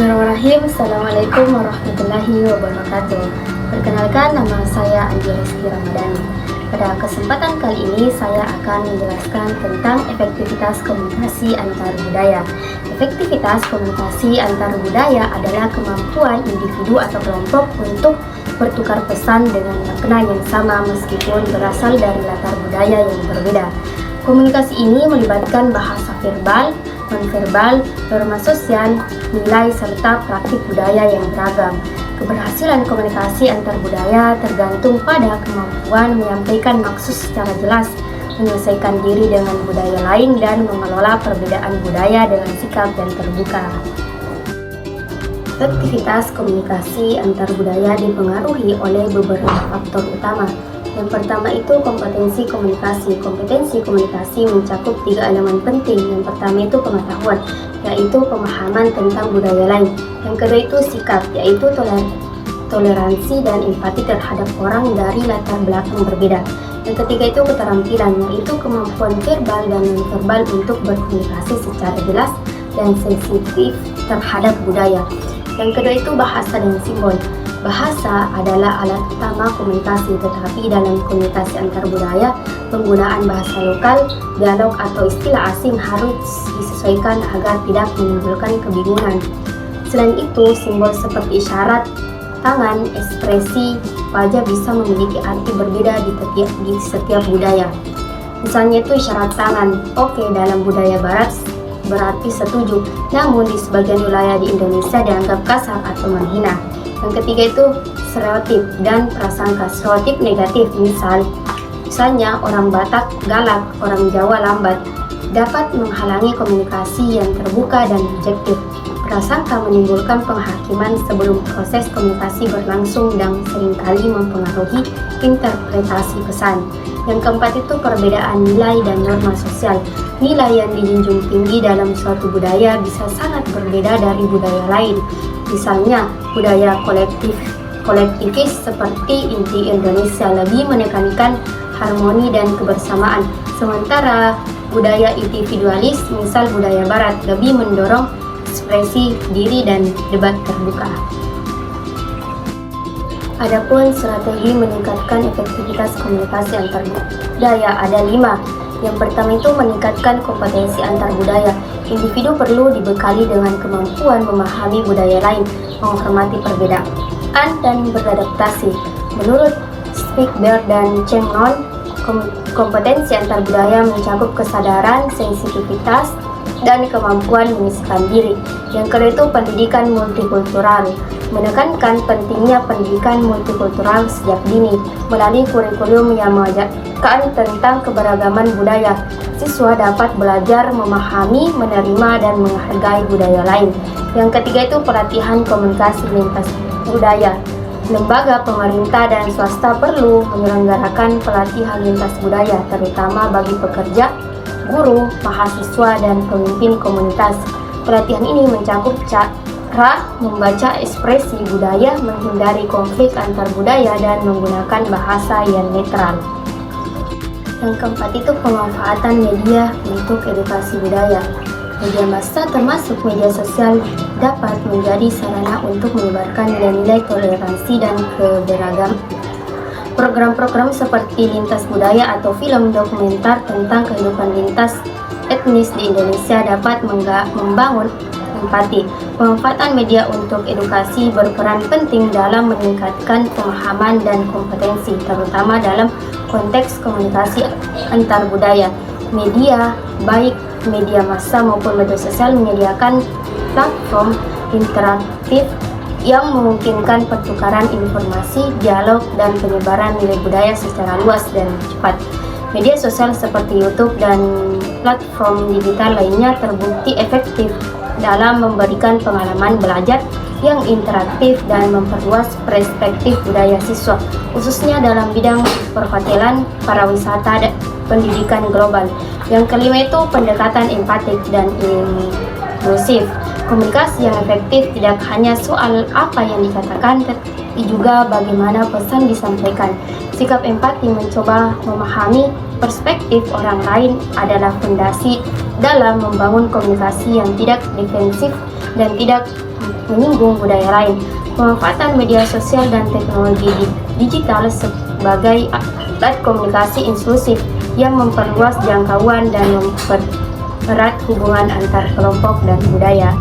Bismillahirrahmanirrahim. Assalamualaikum warahmatullahi wabarakatuh. Perkenalkan, nama saya Andi Rizky Ramadhani. Pada kesempatan kali ini saya akan menjelaskan tentang efektivitas komunikasi antar budaya. Efektivitas komunikasi antar budaya adalah kemampuan individu atau kelompok untuk bertukar pesan dengan makna yang sama meskipun berasal dari latar budaya yang berbeda. Komunikasi ini melibatkan bahasa verbal, nonverbal, norma sosial, nilai, serta praktik budaya yang beragam. Keberhasilan komunikasi antar budaya tergantung pada kemampuan menyampaikan maksud secara jelas, menyelesaikan diri dengan budaya lain, dan mengelola perbedaan budaya dengan sikap dan terbuka. Efektivitas komunikasi antar budaya dipengaruhi oleh beberapa faktor utama. Yang pertama itu kompetensi komunikasi. Kompetensi komunikasi mencakup 3 elemen penting. Yang pertama itu pengetahuan, yaitu pemahaman tentang budaya lain. Yang kedua itu sikap, yaitu toleransi dan empati terhadap orang dari latar belakang berbeda. Yang ketiga itu keterampilan, yaitu kemampuan verbal dan nonverbal untuk berkomunikasi secara jelas dan sensitif terhadap budaya. Yang kedua itu bahasa dan simbol. Bahasa adalah alat utama komunikasi, tetapi dalam komunikasi antar budaya, penggunaan bahasa lokal, dialog atau istilah asing harus disesuaikan agar tidak menimbulkan kebingungan. Selain itu, simbol seperti isyarat tangan, ekspresi wajah bisa memiliki arti berbeda di setiap budaya. Misalnya itu isyarat tangan, oke, dalam budaya barat berarti setuju, namun di sebagian wilayah di Indonesia dianggap kasar atau menghina. Yang ketiga itu stereotip dan prasangka. Stereotip negatif, misalnya orang Batak galak, orang Jawa lambat, dapat menghalangi komunikasi yang terbuka dan objektif. Prasangka menimbulkan penghakiman sebelum proses komunikasi berlangsung dan seringkali mempengaruhi interpretasi pesan. Yang keempat itu perbedaan nilai dan norma sosial. Nilai yang dijunjung tinggi dalam suatu budaya bisa sangat berbeda dari budaya lain. Misalnya, budaya kolektivis seperti di Indonesia lebih menekankan harmoni dan kebersamaan, sementara budaya individualis, misal budaya barat, lebih mendorong ekspresi diri dan debat terbuka. Adapun strategi meningkatkan efektivitas komunikasi antar budaya ada 5. Yang pertama itu meningkatkan kompetensi antar budaya. Individu perlu dibekali dengan kemampuan memahami budaya lain, menghormati perbedaan, dan beradaptasi. Menurut Spiegel dan Cheng Non, kompetensi antar budaya mencakup kesadaran, sensitivitas, dan kemampuan menyesuaikan diri. Yang kedua itu pendidikan multikultural, menekankan pentingnya pendidikan multikultural sejak dini melalui kurikulum yang mengajarkan tentang keberagaman budaya. Siswa dapat belajar memahami, menerima, dan menghargai budaya lain. Yang ketiga itu pelatihan komunikasi lintas budaya. Lembaga pemerintah dan swasta perlu menyelenggarakan pelatihan lintas budaya, terutama bagi pekerja, guru, mahasiswa, dan pemimpin komunitas. Pelatihan ini mencakup cara membaca ekspresi budaya, menghindari konflik antar budaya, dan menggunakan bahasa yang netral. Yang keempat itu pemanfaatan media untuk edukasi budaya. Media massa termasuk media sosial dapat menjadi sarana untuk menyebarkan nilai-nilai toleransi dan keberagaman. Program-program seperti Lintas Budaya atau film dokumenter tentang kehidupan lintas etnis di Indonesia dapat membangun empati. Pemanfaatan media untuk edukasi berperan penting dalam meningkatkan pemahaman dan kompetensi, terutama dalam konteks komunikasi antar budaya. Media, baik media massa maupun media sosial, menyediakan platform interaktif yang memungkinkan pertukaran informasi, dialog, dan penyebaran nilai budaya secara luas dan cepat. Media sosial seperti YouTube dan platform digital lainnya terbukti efektif dalam memberikan pengalaman belajar yang interaktif dan memperluas perspektif budaya siswa, khususnya dalam bidang perhotelan, pariwisata, dan pendidikan global. Yang kelima itu pendekatan empatik dan inklusif. Komunikasi yang efektif tidak hanya soal apa yang dikatakan, tetapi juga bagaimana pesan disampaikan. Sikap empati mencoba memahami perspektif orang lain adalah fondasi dalam membangun komunikasi yang tidak defensif dan tidak menyinggung budaya lain. Pemanfaatan media sosial dan teknologi digital sebagai alat komunikasi inklusif yang memperluas jangkauan dan mempererat hubungan antar kelompok dan budaya.